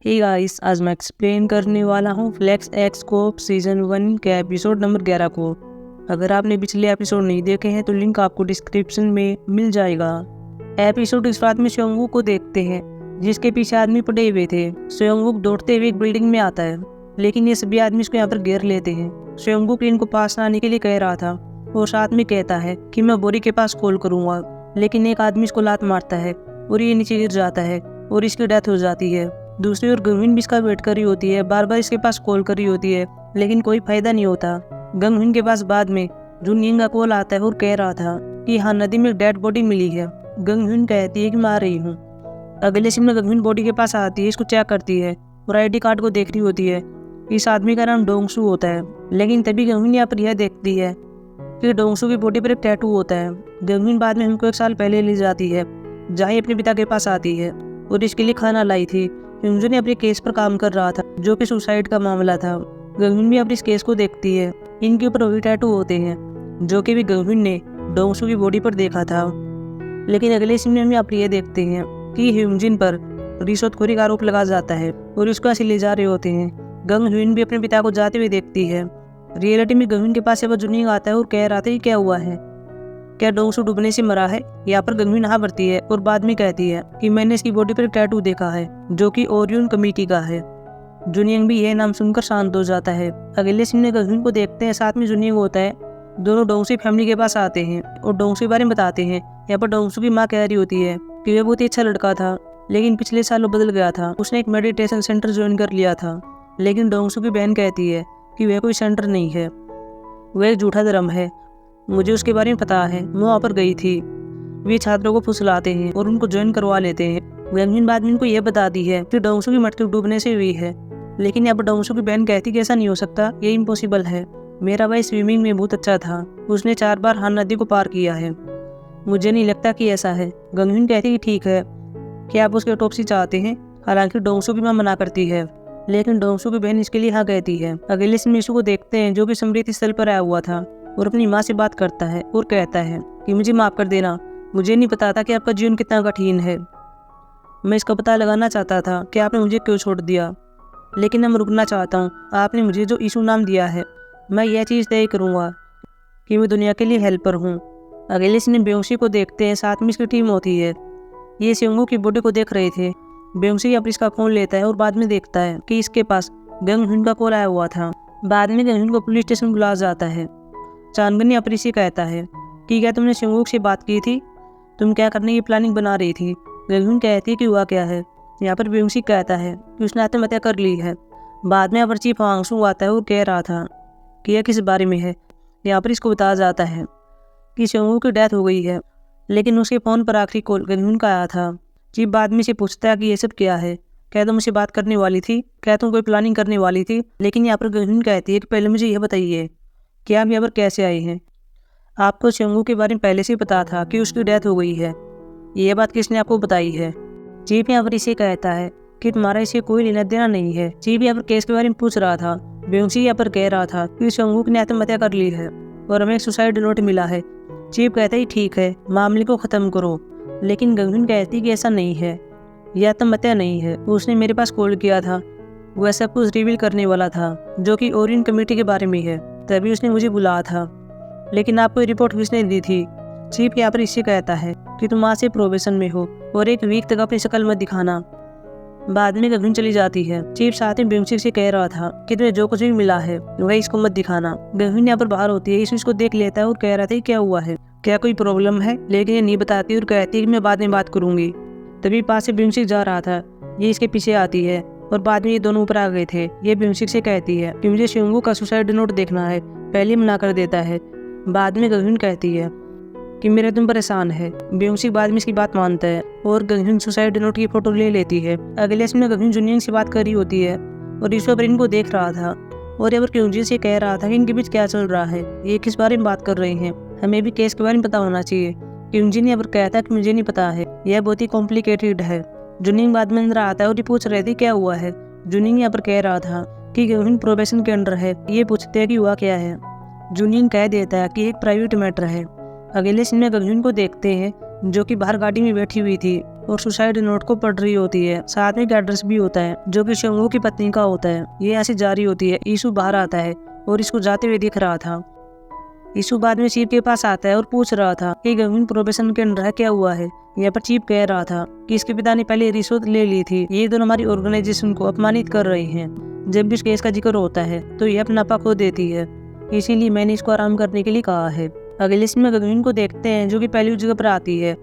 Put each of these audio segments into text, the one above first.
Hey guys, आज मैं explain करने वाला हूँ फ्लेक्स एक्स कोप सीजन 1 के एपिसोड नंबर 11 को। अगर आपने पिछले एपिसोड नहीं देखे हैं तो लिंक आपको डिस्क्रिप्शन में मिल जाएगा। एपिसोड की शुरुआत में सोयोंगवूक को देखते हैं जिसके पीछे आदमी पड़े हुए थे। सोयोंगवूक दौड़ते हुए एक बिल्डिंग में आता है, लेकिन ये सभी आदमी इसको यहाँ पर घेर लेते हैं। सोयोंगवूक इनको पास आने के लिए कह रहा था और साथ में कहता है कि मैं बोरी के पास कॉल करूँगा, लेकिन एक आदमी इसको लात मारता है और ये नीचे गिर जाता है और इसकी डेथ हो जाती है। दूसरी ओर गंगविन भी इसका वेट कर रही होती है, बार बार इसके पास कॉल कर रही होती है, लेकिन कोई फायदा नहीं होता। गंगविन के पास बाद में जुनयिंग का कॉल आता है और कह रहा था कि हाँ, नदी में एक डेड बॉडी मिली है। गंगविन कहती है कि मैं आ रही हूँ। अगले सीन में गंगविन बॉडी के पास आती है, इसको चेक करती है और आईडी कार्ड को देख रही होती है। इस आदमी का नाम डोंगसू होता है, लेकिन तभी गंगविन यहाँ पर यह देखती है कि डोंगसू की बॉडी पर एक टैटू होता है। गंगविन बाद में हमको 1 साल पहले ले जाती है, जहाँ अपने पिता के पास आती है और इसके लिए खाना लाई थी। ह्यूंजन अपने केस पर काम कर रहा था जो कि सुसाइड का मामला था। गंगविन भी अपने इस केस को देखती है। इनके ऊपर वही टैटू होते हैं जो कि भी गंगविन ने डोंगसू की बॉडी पर देखा था। लेकिन अगले सीन में हम यहाँ पर यह देखते हैं कि ह्यूंजन पर रिश्वतखोरी का आरोप लगा जाता है और उसको ऐसे ले जा रहे होते हैं। गंगविन भी अपने पिता को जाते हुए देखती है। रियलिटी में गंगविन के पास जुनयिंग आता है और कह रहा था कि क्या हुआ है, क्या डोंगसू डूबने से मरा है। यहाँ पर गंगविन हाँ भरती है और बाद में कहती है कि मैंने इसकी बॉडी पर टैटू देखा है जो कि ओरियन कमेटी का है। जुनयिंग भी यह नाम सुनकर शांत हो जाता है। अगले सीन में गंगविन को देखते हैं, साथ में जुनयिंग होता है। दोनों डोंगसू फैमिली के पास आते हैं और डोंगसू के बारे में बताते हैं। यहाँ पर डोंगसू की माँ कह रही होती है कि वह बहुत ही अच्छा लड़का था, लेकिन पिछले साल वो बदल गया था। उसने एक मेडिटेशन सेंटर ज्वाइन कर लिया था। लेकिन डोंगसू की बहन कहती है कि वह कोई सेंटर नहीं है, वह एक झूठा धर्म है। मुझे उसके बारे में पता है, मैं वहाँ पर गई थी। वे छात्रों को फुसलाते हैं और उनको ज्वाइन करवा लेते हैं। गंगविन बाद में इनको यह बताती है कि डोंगसू की मृत्यु डूबने से हुई है, लेकिन यहाँ पर डोंगसू की बहन कहती कि ऐसा नहीं हो सकता, ये इम्पॉसिबल है। मेरा भाई स्विमिंग में बहुत अच्छा था, उसने 4 बार हान नदी को पार किया है, मुझे नहीं लगता कि ऐसा है। गंगविन कहती कि ठीक है, क्या आप उसकी ऑटोप्सी चाहते हैं। हालांकि डोंगसू की माँ मना करती है, लेकिन डोंगसू की बहन इसके लिए हाँ कहती है। अगले सीन में यीशु को देखते हैं जो कि स्मृति स्थल पर आया हुआ था और अपनी माँ से बात करता है और कहता है कि मुझे माफ़ कर देना, मुझे नहीं पता था कि आपका जीवन कितना कठिन है। मैं इसका पता लगाना चाहता था कि आपने मुझे क्यों छोड़ दिया, लेकिन मैं रुकना चाहता हूँ। आपने मुझे जो यीशु नाम दिया है, मैं यह चीज़ तय करूँगा कि मैं दुनिया के लिए हेल्पर हूँ। अगले सीन में बेयोंसी को देखते हैं, साथ में इसकी टीम होती है। ये सोयोंगवूक की बॉडी को देख रहे थे। बेयोंसी अब इसका फ़ोन लेता है और बाद में देखता है कि इसके पास गंगविन का कॉल आया हुआ था। बाद में गंगविन को पुलिस स्टेशन बुलाया जाता है। चांगविन अपनी से कहता है कि क्या तुमने सोयोंगवूक से बात की थी, तुम क्या करने की प्लानिंग बना रही थी। गंगविन कहती है कि हुआ क्या है। यहाँ पर बेयोंसी कहता है कि उसने आत्महत्या कर ली है। बाद में यहाँ पर चीफ वांगसू आता है और कह रहा था कि यह किस बारे में है। यहाँ पर इसको बताया जाता है कि सोयोंगवूक की डेथ हो गई है, लेकिन उसके फ़ोन पर आखिरी कॉल गंगविन का आया था। चीफ बाद में से पूछता है कि ये सब क्या है, क्या तुम मुझसे बात करने वाली थी, क्या तुम कोई प्लानिंग करने वाली थी। लेकिन यहाँ पर गंगविन कहती है कि पहले मुझे यह बताइए कि आप यहाँ पर कैसे आए हैं। आपको सोयोंगवूक के बारे में पहले से ही पता था कि उसकी डेथ हो गई है, यह बात किसने आपको बताई है। चीफ यहाँ पर इसे कहता है कि तुम्हारा इसे कोई लेना देना नहीं है। चीफ यहाँ पर केस के बारे में पूछ रहा था। बेयोंसी यहाँ पर कह रहा था कि सोयोंगवूक ने आत्महत्या कर ली है और हमें एक सुसाइड नोट मिला है। चीफ कहता है ठीक है, मामले को ख़त्म करो। लेकिन गंगविन कहती कि ऐसा नहीं है, यह आत्महत्या नहीं है। उसने मेरे पास कॉल किया था, वह सब कुछ रिवील करने वाला था जो कि ओरियन कमेटी के बारे में है, तभी उसने मुझे बुलाया था। लेकिन आपको रिपोर्ट किसने दी थी। चीफ यहाँ पर इससे कहता है कि तुम आज से प्रोबेशन में हो और 1 वीक तक अपनी शक्ल मत दिखाना। बाद में गंगविन चली जाती है। चीफ साथ में बेयोंसी से कह रहा था कि तुम्हें जो कुछ भी मिला है वह इसको मत दिखाना। गंगविन यहाँ पर बाहर होती है, यीशु इसको देख लेता है और कह रहा था क्या हुआ है, क्या कोई प्रॉब्लम है, लेकिन ये नहीं बताती और कहती है कि मैं बाद में बात करूंगी। तभी पास से बेयोंसी जा रहा था, ये इसके पीछे आती है और बाद में ये दोनों ऊपर आ गए थे। ये बेयोंसी से कहती है कि मुझे सोयोंगवूक का सुसाइड नोट देखना है, पहले मना कर देता है। बाद में गंगविन कहती है कि मेरा तुम परेशान है। बेयोंसी बाद में इसकी बात मानता है और गंगविन सुसाइड नोट की फोटो ले लेती है। अगले सीन में गंगविन जुनयिंग से बात कर रही होती है और ईश्वर इनको देख रहा था और यहाँ पर क्योंजी से कह रहा था कि इनके बीच क्या चल रहा है, ये किस बारे में बात कर रहे हैं, हमें भी केस के बारे में पता होना चाहिए। क्योंजी ने यहाँ पर कहता है कि मुझे नहीं पता है, यह बहुत ही कॉम्प्लिकेटेड है। जुनयिंग बाद में अंदर आता है और ये पूछ रहे थे क्या हुआ है। जुनयिंग यहाँ पर कह रहा था कि गंगविन प्रोबेशन के अंडर है। ये पूछते हैं कि हुआ क्या है। जुनयिंग कह देता है कि एक प्राइवेट मैटर है। अगले सीन में गंगविन को देखते हैं जो कि बाहर गाड़ी में बैठी हुई थी और सुसाइड नोट को पढ़ रही होती है। साथ में एक एड्रेस भी होता है जो कि शंभू की पत्नी का होता है। ये ऐसे जारी होती है। यीशु बाहर आता है और इसको जाते हुए दिख रहा था। यीशु बाद में चीफ के पास आता है और पूछ रहा था कि गंभीर प्रोबेशन के अंदर है, क्या हुआ है। यहाँ पर चीफ कह रहा था कि इसके पिता ने पहले रिश्वत ले ली थी। ये दोनों हमारी ऑर्गेनाइजेशन को अपमानित कर रहे हैं। जब भी इस केस का जिक्र होता है तो ये अपना आपा खो देती है, इसीलिए मैंने इसको आराम करने के लिए कहा है। अगले सीन में गंभीर को देखते हैं जो कि पहली जगह पर आती है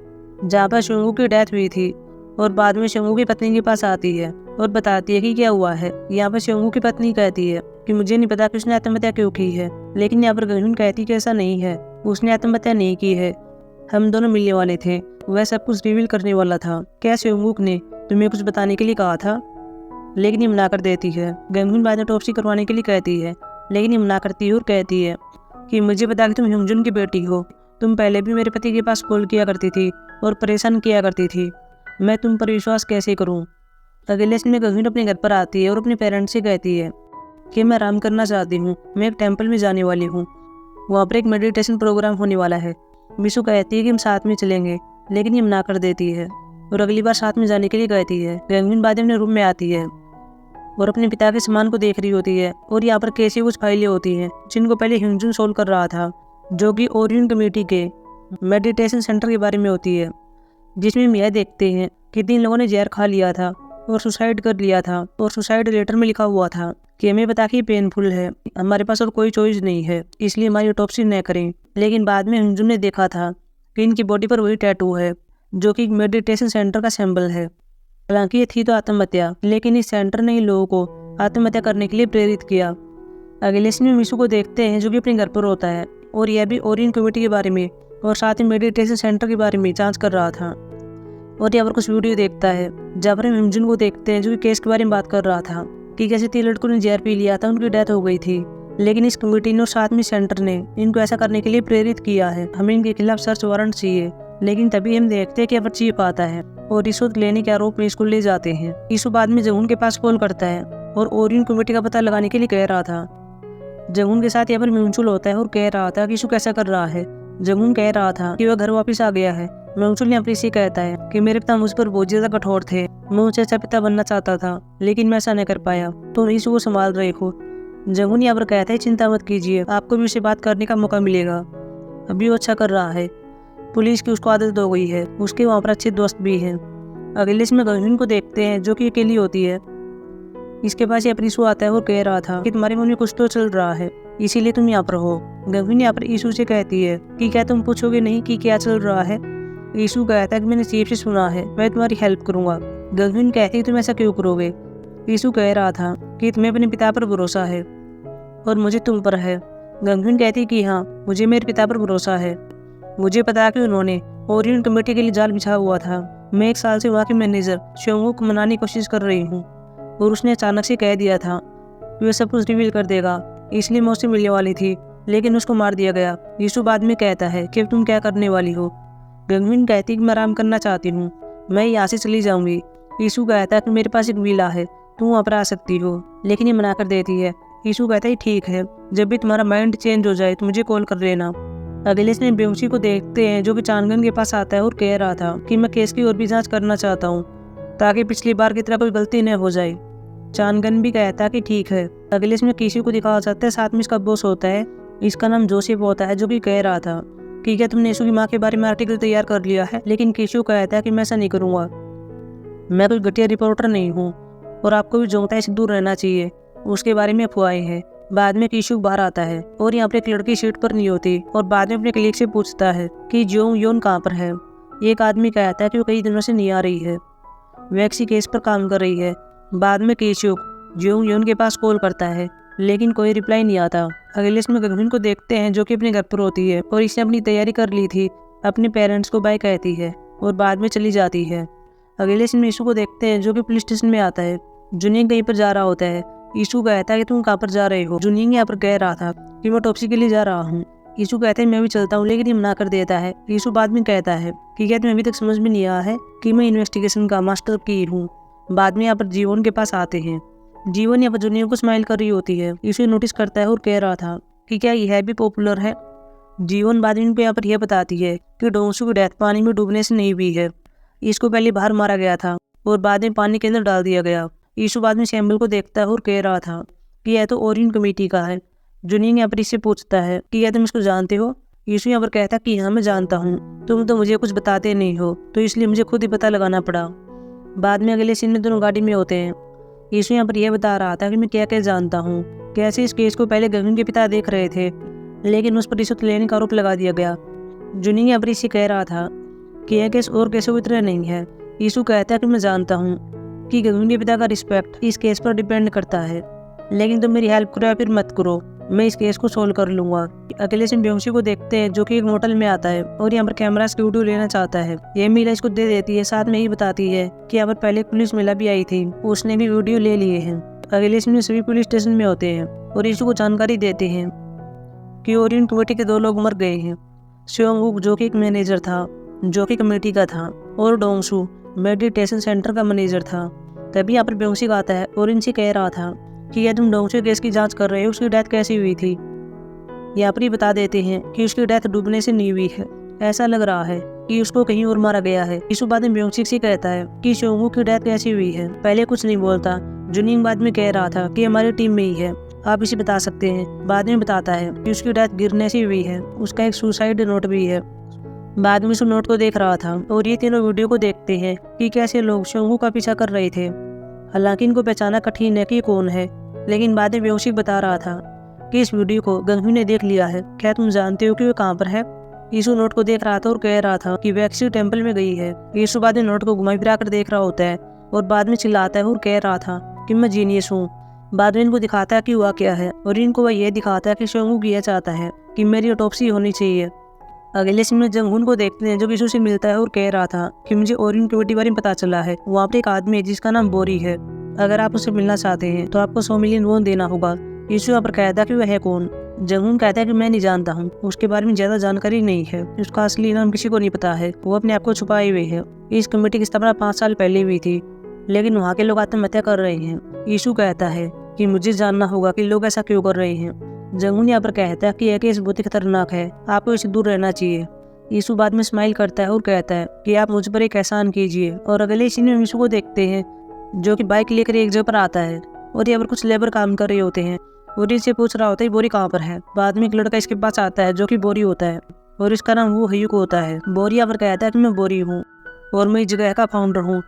जहाँ पर शंभू की डेथ हुई थी और बाद में शंभू की पत्नी के पास आती है और बताती है कि क्या हुआ है। यहाँ पर शंभू की पत्नी कहती है कि मुझे नहीं पता कि उसने आत्महत्या क्यों की है, लेकिन यहाँ पर गंभीर कहती कि ऐसा नहीं है, उसने आत्महत्या नहीं की है, हम दोनों मिलने वाले थे, वह सब कुछ रिवील करने वाला था। क्या शंभू ने तुम्हें कुछ बताने के लिए कहा था? लेकिन ये मना कर देती है। गंभीर बाद में ऑटोप्सी करवाने के लिए कहती है, लेकिन ये मना करती है और कहती है कि मुझे पता कि तुम हिमजुन की बेटी हो, तुम पहले भी मेरे पति के पास कॉल किया करती थी और परेशान किया करती थी, मैं तुम पर विश्वास कैसे करूं। अगले दिन में गंभीर अपने घर पर आती है और अपने पेरेंट्स से कहती है कि मैं आराम करना चाहती हूँ, मैं एक टेम्पल में जाने वाली हूँ, वहाँ पर एक मेडिटेशन प्रोग्राम होने वाला है। मिशु कहती है कि हम साथ में चलेंगे, लेकिन ये मना कर देती है और अगली बार साथ में जाने के लिए कहती है। गंभीर बाद अपने रूम में आती है और अपने पिता के सामान को देख रही होती है और यहाँ पर कैसी कुछ फाइलें होती हैं जिनको पहले हिमजुन सोल्व कर रहा था, जो कि ओरियन कमेटी के मेडिटेशन सेंटर के बारे में होती है, जिसमें हम यह देखते हैं कि 3 लोगों ने जहर खा लिया था और सुसाइड कर लिया था और सुसाइड लेटर में लिखा हुआ था कि हमें पता कि पेनफुल है, हमारे पास और कोई चॉइस नहीं है, इसलिए हमारी ऑटोप्सी न करें। लेकिन बाद में हिमजुन ने देखा था कि इनकी बॉडी पर वही टैटू है जो कि मेडिटेशन सेंटर का सिंबल है। हालांकि ये थी तो आत्महत्या, लेकिन इस सेंटर ने इन लोगों को आत्महत्या करने के लिए प्रेरित किया। अगले सीन में मिशु को देखते हैं जो कि अपने घर पर होता है और यह भी ओरियन कमेटी के बारे में और साथ ही मेडिटेशन सेंटर के बारे में जांच कर रहा था। और यहाँ पर कुछ वीडियो देखता है जहाँ पर हम हिमजुन को देखते हैं जो कि केस के बारे में बात कर रहा था कि कैसे 3 लड़कों ने जहर पी लिया था, उनकी डेथ हो गई थी, लेकिन इस कमेटी ने और साथ में सेंटर ने इनको ऐसा करने के लिए प्रेरित किया है, हमें इनके खिलाफ सर्च वारंट चाहिए। लेकिन तभी हम देखते हैं कि यहाँ पर चीफ आता है और रिश्वत लेने के आरोप में इसको ले जाते हैं। यीशु बाद में जंगून के पास कॉल करता है और ओरियन कमेटी का पता लगाने के लिए कह रहा था। जंगून के साथ यहाँ पर म्यूचुअल होता है और कह रहा था कि यीशु कैसा कर रहा है। जंगून कह रहा था कि वह घर वापस आ गया है। म्यूचुअल यहाँ पर इसे कहता है कि मेरे पिता मुझ पर बहुत ज्यादा कठोर थे, मैं मुझे अच्छा पिता बनना चाहता था, लेकिन मैं ऐसा नहीं कर पाया, तो यीशु को संभाल रहे हो। जंगून यहाँ पर कहता है चिंता मत कीजिए, आपको भी उससे बात करने का मौका मिलेगा, अभी वो अच्छा कर रहा है, पुलिस की उसको आदत हो गई है, उसके वहाँ पर अच्छे दोस्त भी हैं। अगले इसमें गंभीर को देखते हैं जो कि अकेली होती है। इसके पास ये यीशु आता है और कह रहा था कि तुम्हारे मन में कुछ तो चल रहा है, इसीलिए तुम यहाँ पर हो। गंभीर यहाँ पर यीशु से कहती है कि क्या तुम पूछोगे नहीं कि क्या चल रहा है। यीशु कहता है कि मैंने चीफ से सुना है, मैं तुम्हारी हेल्प करूंगा। गंभीर कहती है तुम ऐसा क्यों करोगे। यीशु कह रहा था कि तुम्हें अपने पिता पर भरोसा है और मुझे तुम पर है। गंभीर कहती कि हाँ, मुझे मेरे पिता पर भरोसा है, मुझे पता कि उन्होंने ओरियन कमेटी के लिए जाल बिछा हुआ था। मैं 1 साल से वहाँ के मैनेजर शंभू को मनाने की कोशिश कर रही हूँ और उसने अचानक से कह दिया था कि वह सब कुछ रिवील कर देगा, इसलिए मैं उससे मिलने वाली थी, लेकिन उसको मार दिया गया। यीशु बाद में कहता है कि तुम क्या करने वाली हो। गंभीर कहती कि मैं आराम करना चाहती हूँ, मैं यहाँ से चली जाऊँगी। यीशु कहता है कि मेरे पास एक विला है, तुम वहाँ पर आ सकती हो, लेकिन ये मना कर देती है। यीशु कहता है ठीक है, जब भी तुम्हारा माइंड चेंज हो जाए तो मुझे कॉल कर लेना। अगले दिन बेहोशी को देखते हैं जो कि चांगन के पास आता है और कह रहा था कि मैं केस की और भी जांच करना चाहता हूँ ताकि पिछली बार की तरह कोई गलती न हो जाए। चांगन भी कहता कि ठीक है। अगले इसमें किसी को दिखाया जाता है, साथ में इसका बॉस होता है, इसका नाम जोसेफ होता है, जो कि कह रहा था कि क्या तुमने यीशु की माँ के बारे में आर्टिकल तैयार कर लिया है। लेकिन केशु कहता है कि मैं ऐसा नहीं करूँगा, मैं कोई घटिया रिपोर्टर नहीं हूँ और आपको भी जोंगताई से दूर रहना चाहिए, उसके बारे में अफवाहें हैं। बाद में केशु बाहर आता है और यहाँ पर एक लड़की सीट पर नहीं होती और बाद में अपने कलीग से पूछता है कि जोंग योन कहाँ पर है। एक आदमी कहता है कि वो कई दिनों से नहीं आ रही है, वो किसी केस पर काम कर रही है। बाद में केशु जोंग योन के पास कॉल करता है, लेकिन कोई रिप्लाई नहीं आता। अगले इसमें गंभीर को देखते हैं जो कि अपने घर पर होती है और इसने अपनी तैयारी कर ली थी, अपने पेरेंट्स को बाय कहती है और बाद में चली जाती है। अगले इसमें यीशु को देखते हैं जो कि पुलिस स्टेशन में आता है। जुनिंग कहीं पर जा रहा होता है। यीशु कहता है कि तुम कहाँ पर जा रहे हो। जुनिंग यहाँ पर कह रहा था कि मैं ऑटोप्सी के लिए जा रहा हूँ। यीशु कहते हैं मैं भी चलता हूँ, लेकिन ये मना कर देता है। यीशु बाद में कहता है कि क्या तुम्हें अभी तक समझ में नहीं आया है कि मैं इन्वेस्टिगेशन का मास्टर की हूँ। बाद में यहाँ पर जीवन के पास आते हैं। जीवन यहाँ पर जुनिंग को स्माइल कर रही होती है। यीशु नोटिस करता है और कह रहा था कि क्या यह भी पॉपुलर है। जीवन बाद में इनको यहाँ पर यह बताती है कि डोंसू की डेथ पानी में डूबने से नहीं हुई है, इसको पहले बाहर मारा गया था और बाद में पानी के अंदर डाल दिया गया। यीशु बाद में सैमुअल को देखता है और कह रहा था कि यह तो ओरियन कमेटी का है। जुनीन यहाँ पर इससे पूछता है कि यह तुम इसको जानते हो? यीशु यहाँ पर कहता है कि हाँ मैं जानता हूँ, तुम तो मुझे कुछ बताते नहीं हो, तो इसलिए मुझे खुद ही पता लगाना पड़ा। बाद में अगले सीन में दोनों गाड़ी में होते हैं। यीशु यहाँ पर यह बता रहा था कि मैं क्या क्या जानता हूँ, कैसे इस केस को पहले गगन के पिता देख रहे थे, लेकिन उस पर रिश्वत लेने का आरोप लगा दिया गया। जुनीन यहाँ पर इसे कह रहा था कि यह केस और कैसे उतरा नहीं है। यीशु कहता है कि मैं जानता हूँ कि गगन के पिता का रिस्पेक्ट इस केस पर डिपेंड करता है, लेकिन तुम मेरी हेल्प करो या फिर मत करो, मैं इस केस को सोल्व कर लूंगा। अगले दिन बेहोशी को देखते हैं जो कि एक होटल में आता है और यहाँ पर कैमरा की वीडियो लेना चाहता है। ये मीरा इसको दे देती है, साथ में ही बताती है कि यहाँ पर पहले पुलिस महिला भी आई थी, उसने भी वीडियो ले लिए हैं। अगले दिन सभी पुलिस स्टेशन में होते हैं और यीशु को जानकारी देते हैं कि ओरियन कमेटी के 2 लोग मर गए हैं। स्योंगुक जो कि एक मैनेजर था जो कि कमेटी का था, और डोंगसू मेडिटेशन सेंटर का मैनेजर था। तभी यहाँ पर बेहोशी आता है और इनसे कह रहा था कि यह तुम डोंगसू केस की जांच कर रहे हो, उसकी डेथ कैसी हुई थी। यहाँ पर ही बता देते हैं कि उसकी डेथ डूबने से नहीं हुई है, ऐसा लग रहा है कि उसको कहीं और मारा गया है। यीशु बाद में बेहोशी से कहता है कि स्योंगुक की डेथ कैसी हुई है। पहले कुछ नहीं बोलता। जुनिंग बाद में कह रहा था कि हमारी टीम में ही है, आप इसे बता सकते हैं। बाद में बताता है कि उसकी डेथ गिरने से हुई है, उसका एक सुसाइड नोट भी है। बाद में उस नोट को देख रहा था और ये तीनों वीडियो को देखते हैं कि कैसे लोग स्योंगुक का पीछा कर रहे थे। हालांकि इनको पहचाना कठिन है कि कौन है, लेकिन बाद में बेहोशी बता रहा था कि इस वीडियो को गंगू ने देख लिया है, क्या तुम जानते हो कि वो कहाँ पर है? यीशु नोट को देख रहा था और कह रहा था कि वह किसी टेम्पल में गई है। यीशु बाद में नोट को घुमा फिरा कर देख रहा होता है और बाद में चिल्लाता है और कह रहा था कि मैं जीनियस हूँ। बाद में इनको दिखाता है कि हुआ क्या है और इनको वह यह दिखाता है कि स्योंगुक यह चाहता है कि मेरी ऑटोप्सी होनी चाहिए। अगले सीन में जंगहुन को देखते हैं जो यीशु से मिलता है और कह रहा था कि मुझे ओरियन कमेटी बारे में पता चला है। वहाँ पर एक आदमी है जिसका नाम बोरी है, अगर आप उससे मिलना चाहते हैं तो आपको 100 मिलियन वोन देना होगा। यीशु यहाँ पर कहता है कि वह है कौन? जंगहुन कहता है कि मैं नहीं जानता हूँ, उसके बारे में ज्यादा जानकारी नहीं है, उसका असली नाम किसी को नहीं पता है, वो अपने आप को छुपाए हुए है। इस कमेटी की स्थापना 5 साल पहले हुई थी, लेकिन वहाँ के लोग आत्महत्या कर रहे हैं। यीशु कहता है कि मुझे जानना होगा कि लोग ऐसा क्यों कर रहे हैं। जंगहुन यहाँ पर कहता है कि यह केस बहुत ही खतरनाक है, आपको इससे दूर रहना चाहिए। यीशु बाद में स्माइल करता है और कहता है कि आप मुझ पर एक एहसान कीजिए। और अगले सीन में यीशु को देखते हैं जो कि बाइक लेकर एक जगह पर आता है और यहाँ पर कुछ लेबर काम कर रहे होते हैं और इनसे पूछ रहा होता है बोरी कहाँ पर है। बाद में एक लड़का इसके पास आता है जो कि बोरी होता है और इसका नाम वो हयूक होता है। बोरी यहाँ पर कहता है कि मैं बोरी हूँ और मैं इस जगह का फाउंडर हूँ।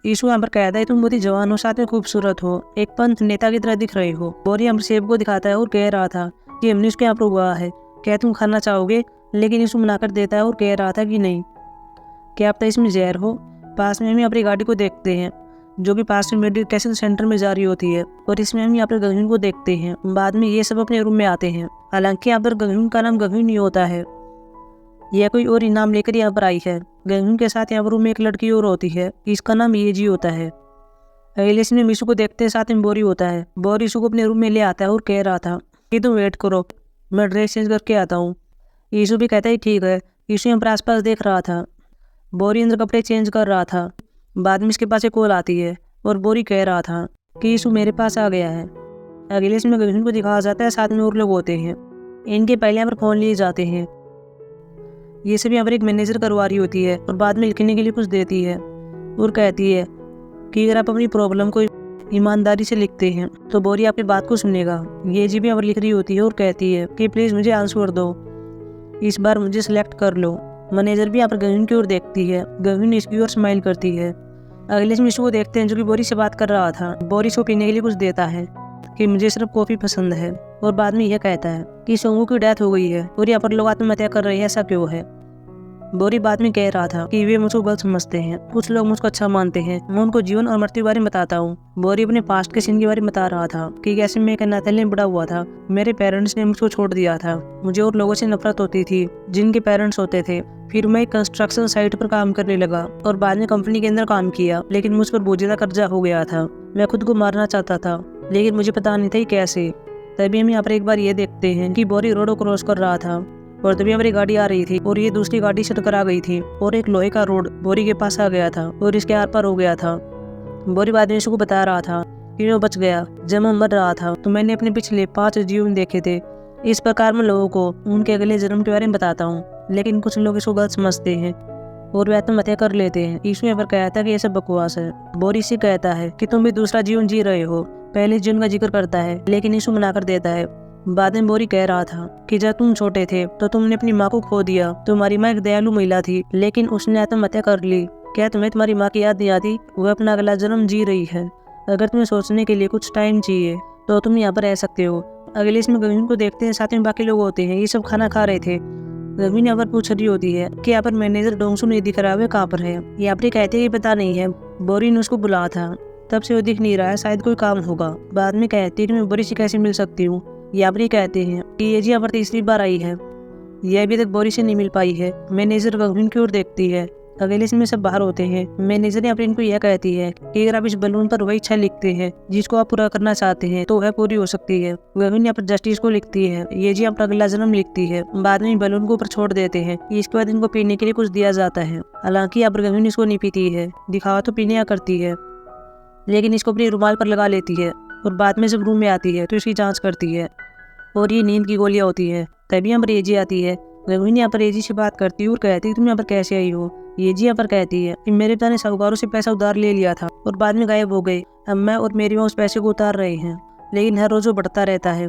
यीशु यहाँ पर कहता है तुम बहुत ही जवान हो, साथ में खूबसूरत हो, एक पंथ नेता की तरह दिख रहे हो। बोरी यहाँ पर सेब को दिखाता है और कह रहा था कि हमने उसके यहाँ पर हुआ है, क्या तुम खाना चाहोगे? लेकिन यीशु मना कर देता है और कह रहा था कि नहीं, क्या आप इसमें जहर हो। पास में हम अपनी गाड़ी को देखते हैं जो कि पास में मेडिटेशन सेंटर में जा रही होती है और इसमें हम यहाँ पर गगन को देखते हैं। बाद में ये सब अपने रूम में आते हैं। हालांकि यहाँ पर गगन का नाम गगन नहीं होता है, यह कोई और इनाम लेकर यहाँ पर आई है। गगन के साथ यहाँ पर रूम में एक लड़की और होती है, इसका नाम येजी होता है। अगले सीन में यीशु को देखते हैं, साथ में बोरी होता है। बोरी यीशु को अपने रूम में ले आता है और कह रहा था कि तुम वेट करो, मैं ड्रेस चेंज करके आता हूँ। यीशु भी कहता है ठीक है। यीशु यहाँ पर आसपास देख रहा था, बोरी अंदर कपड़े चेंज कर रहा था। बाद में इसके पास एक कॉल आती है और बोरी कह रहा था कि यीशु मेरे पास आ गया है। अगले सीन में गगन को दिखाया जाता है, साथ में और लोग होते हैं। इनके पहले यहाँ पर फ़ोन लिए जाते हैं। ये सब यहाँ पर एक मैनेजर करवा रही होती है और बाद में लिखने के लिए कुछ देती है और कहती है कि अगर आप अपनी प्रॉब्लम को ईमानदारी से लिखते हैं तो बोरी आपकी बात को सुनेगा। ये जी भी यहाँ पर लिख रही होती है और कहती है कि प्लीज़ मुझे आंसर दो, इस बार मुझे सिलेक्ट कर लो। मैनेजर भी यहाँ पर गगन की ओर देखती है, गगन इसकी ओर स्माइल करती है। अगले से यीशु को देखते हैं जो कि बोरी से बात कर रहा था। बोरी को पीने के लिए कुछ देता है कि मुझे सिर्फ कॉफ़ी पसंद है और बाद में यह कहता है कि स्योंगुक की डेथ हो गई है और यहाँ पर लोग आत्महत्या कर रहे हैं, ऐसा क्यों है। बोरी बाद में कह रहा था कि वे मुझको गलत समझते हैं, कुछ लोग मुझको अच्छा मानते हैं, मैं उनको जीवन और मृत्यु के बारे में बताता हूँ। बोरी अपने पास्ट के सीन के बारे में बता रहा था कि कैसे मैं एक अनाथालय में बड़ा हुआ था, मेरे पेरेंट्स ने मुझको छोड़ दिया था, मुझे और लोगों से नफरत होती थी जिनके पेरेंट्स होते थे। फिर मैं एक कंस्ट्रक्शन साइट पर काम करने लगा और बाद में कंपनी के अंदर काम किया, लेकिन मुझ पर बहुत ज्यादा कर्जा हो गया था। मैं खुद को मारना चाहता था लेकिन मुझे पता नहीं था कैसे। तभी हम यहाँ पर एक बार ये देखते हैं कि बोरी रोड क्रॉस कर रहा था और तभी हमारी गाड़ी आ रही थी और ये दूसरी गाड़ी से टकरा गई थी और एक लोहे का रोड बोरी के पास आ गया था और इसके आर पार हो गया था। बोरी बाद में यीशु को बता रहा था कि मैं बच गया। जब मैं मर रहा था तो मैंने अपने पिछले 5 जीवन देखे थे। इस प्रकार मैं लोगों को उनके अगले जन्म के बारे में बताता हूँ, लेकिन कुछ लोग इसको गलत समझते हैं। और वे आत्महत्या कर लेते हैं। यीशु यहाँ पर कहता है कि ये सब बकवास है। बोरी से कहता है कि तुम भी दूसरा जीवन जी रहे हो। पहले जीवन का जिक्र करता है, लेकिन यीशु मना कर देता है। बाद में बोरी कह रहा था कि जब तुम छोटे थे तो तुमने अपनी माँ को खो दिया। तुम्हारी माँ एक दयालु महिला थी, लेकिन उसने आत्महत्या कर ली। क्या तुम्हें तुम्हारी माँ की याद नहीं आती? वह अपना अगला जन्म जी रही है। अगर तुम्हें सोचने के लिए कुछ टाइम चाहिए तो तुम यहाँ पर रह सकते हो। अगले इसमें गवीन को देखते हैं, साथ में बाकी लोग होते हैं। ये सब खाना खा रहे थे। गवीन यहाँ पर पूछ रही होती है कि यहाँ पर मैनेजर डोंगसू नहीं दिख रहा है, कहाँ पर है? यहाँ पर कहते हैं कि पता नहीं है, बोरी ने उसको बुलाया था, तब से वो दिख नहीं रहा है, शायद कोई काम होगा। बाद में कहती है कि मैं बोरी से कैसे मिल सकती हूँ। यहाँ पर कहते हैं कि ये जी यहाँ पर तीसरी बार आई है, यह अभी तक बोरी से नहीं मिल पाई है। मैनेजर गवीन की ओर देखती है। अगले इसमें सब बाहर होते हैं। मैनेजर ने अपने इनको यह कहती है कि अगर आप इस बलून पर वही इच्छा लिखते हैं जिसको आप पूरा करना चाहते हैं तो वह पूरी हो सकती है। गवीन यहाँ पर जस्टिस को लिखती है, ये जी अपना अगला जन्म लिखती है। बाद में बलून को ऊपर छोड़ देते हैं। इसके बाद इनको पीने के लिए कुछ दिया जाता है। हालांकि यहाँ पर गवीन इसको नहीं पीती है, दिखावा तो पीने करती है, लेकिन इसको अपनी रुमाल पर लगा लेती है। और बाद में जब रूम में आती है तो इसकी जाँच करती है और ये नींद की गोलियाँ होती है। तभी यहाँ पर एजी आती है। गवीन यहाँ पर एजी से बात करती है और कहती है तुम यहाँ पर कैसे आई हो? ये जी यहाँ पर कहती है कि मेरे पिता ने साहूकारों से पैसा उधार ले लिया था और बाद में गायब हो गए। अब मैं और मेरी माँ उस पैसे को उतार रहे हैं, लेकिन हर रोज वो बढ़ता रहता है।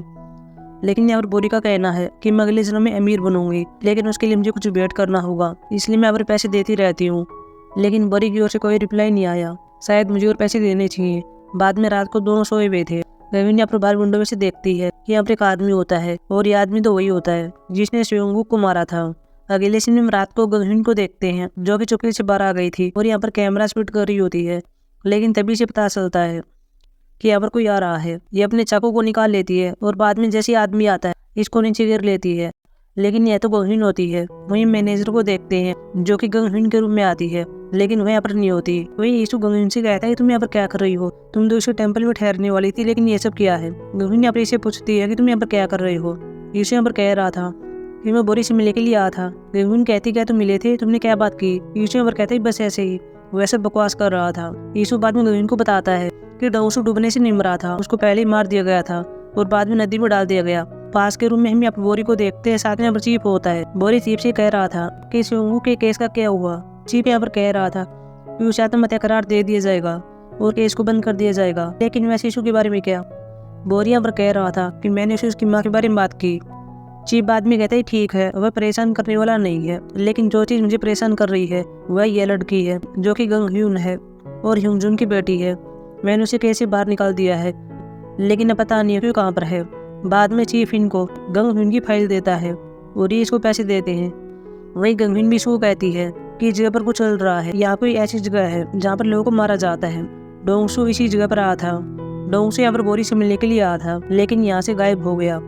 लेकिन यहाँ पर बोरी का कहना है कि मैं अगले जन्म में अमीर बनूंगी, लेकिन उसके लिए मुझे कुछ वेट करना होगा, इसलिए मैं यहाँ पर पैसे देती रहती हूँ। लेकिन बोरी की ओर से कोई रिप्लाई नहीं आया। शायद मुझे और पैसे देने चाहिए। बाद में रात को दोनों सोए हुए थे। गवीन यहाँ पर बाहर विंडो में से देखती है कि यहाँ पर एक आदमी होता है और ये आदमी तो वही होता है जिसने स्योंगू को मारा था। अगले सीन में रात को गवीन को देखते हैं जो कि चुपके से बाहर आ गई थी और यहाँ पर कैमरा स्पीड कर रही होती है। लेकिन तभी से पता चलता है कि यहाँ पर कोई आ रहा है। ये अपने चाकू को निकाल लेती है और बाद में जैसे आदमी आता है इसको नीचे गिर लेती है, लेकिन यह तो गवीन होती है। वहीं मैनेजर को देखते हैं जो कि गवीन के रूम में आती है, लेकिन वह यहाँ पर नहीं होती। वही यीशु गवीन से कहता है तुम यहाँ पर क्या कर रही हो? तुम तो इसे टेम्पल में ठहरने वाली थी, लेकिन ये सब क्या है? गवीन यहाँ पर इसे पूछती है कि तुम यहाँ पर क्या कर रहे हो? यीशु यहाँ पर कह रहा था कि मैं बोरी से मिलने के लिए आया था। गवीन कहती क्या तुम मिले थे? तुमने क्या बात की? यीशु यहाँ पर कहता है बस ऐसे ही, वैसे बकवास कर रहा था। यीशु बाद में गवीन को बताता है कि डोंगसू डूबने से नहीं मरा था, उसको पहले ही मार दिया गया था और बाद में नदी में डाल दिया गया। पास के रूम में हम यहाँ पर बोरी को देखते हैं, साथ में यहाँ पर चीप होता है। बोरी चीप से कह रहा था कि स्योंगू के केस का क्या हुआ। चीप यहाँ पर कह रहा था कि उसे आत्महत्या करार दे दिया जाएगा और केस को बंद कर दिया जाएगा, लेकिन वैसे यीशु के बारे में क्या? बोरी यहाँ पर कह रहा था कि मैंने उसे उसकी माँ के बारे में बात की। चीप बाद में कहता है ठीक है, वह परेशान करने वाला नहीं है, लेकिन जो चीज़ मुझे परेशान कर रही है वह यह लड़की है जो कि गंग ह्यून है और ह्यूंगजुन की बेटी है। मैंने उसे कैसे बाहर निकाल दिया है, लेकिन अब पता नहीं है कि कहाँ पर है। बाद में चीफ इनको गंग ह्यून की फाइल देता है और ये इसको पैसे देते हैं। वही गंग ह्यून भी इसको कहती है कि इस जगह पर कुछ चल रहा है, यहाँ कोई ऐसी जगह है जहाँ पर लोगों को मारा जाता है। डोंगसू इसी जगह पर आया था। डोंगसू यहाँ पर बोरी से मिलने के लिए आया था, लेकिन यहाँ से गायब हो गया।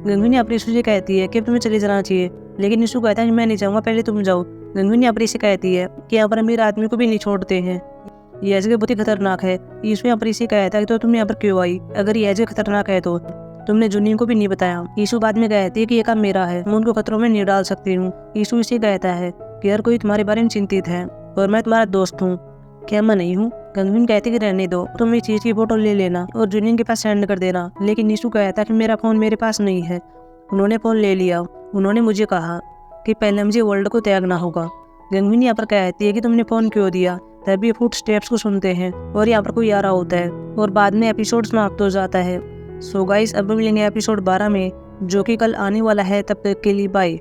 गंगविन अपनी से कहती है कि तुम्हें चले जाना चाहिए, लेकिन यीशु कहता है कि मैं नहीं जाऊँगा, पहले तुम जाओ। गंगविन अपनी से कहती है कि यहाँ पर अमीर आदमी को भी नहीं छोड़ते हैं, यह जगह बहुत ही खतरनाक है। यीशु यहाँ पर इसे कहता है तो तुम यहाँ पर क्यों आई? अगर यह जगह खतरनाक है तो तुमने जुनियन को भी नहीं बताया। यीशु बाद में कहती है कि ये काम मेरा है, मैं उनको खतरों में नहीं डाल सकती हूँ। यीशु इसे कहता है कि हर कोई तुम्हारे बारे में चिंतित है और मैं तुम्हारा दोस्त हूँ, क्या मैं नहीं हूँ? गंगविन कहती कि रहने दो, तुम इस चीज की फोटो ले लेना और जुनियन के पास सेंड कर देना। लेकिन यीशु कहता कि मेरा फोन मेरे पास नहीं है। उन्होंने फोन ले लिया। उन्होंने मुझे कहा कि पहले मुझे वर्ल्ड को त्यागना होगा। गंगविन यहाँ पर कहती है कि तुमने फोन क्यों दिया? तभी फुट स्टेप्स को सुनते हैं और यहाँ पर कोई आ रहा होता है और बाद में एपिसोड समाप्त हो जाता है। सो गाइस, अब मिलेंगे एपिसोड 12 में, जो कि कल आने वाला है। तब तक के लिए बाय।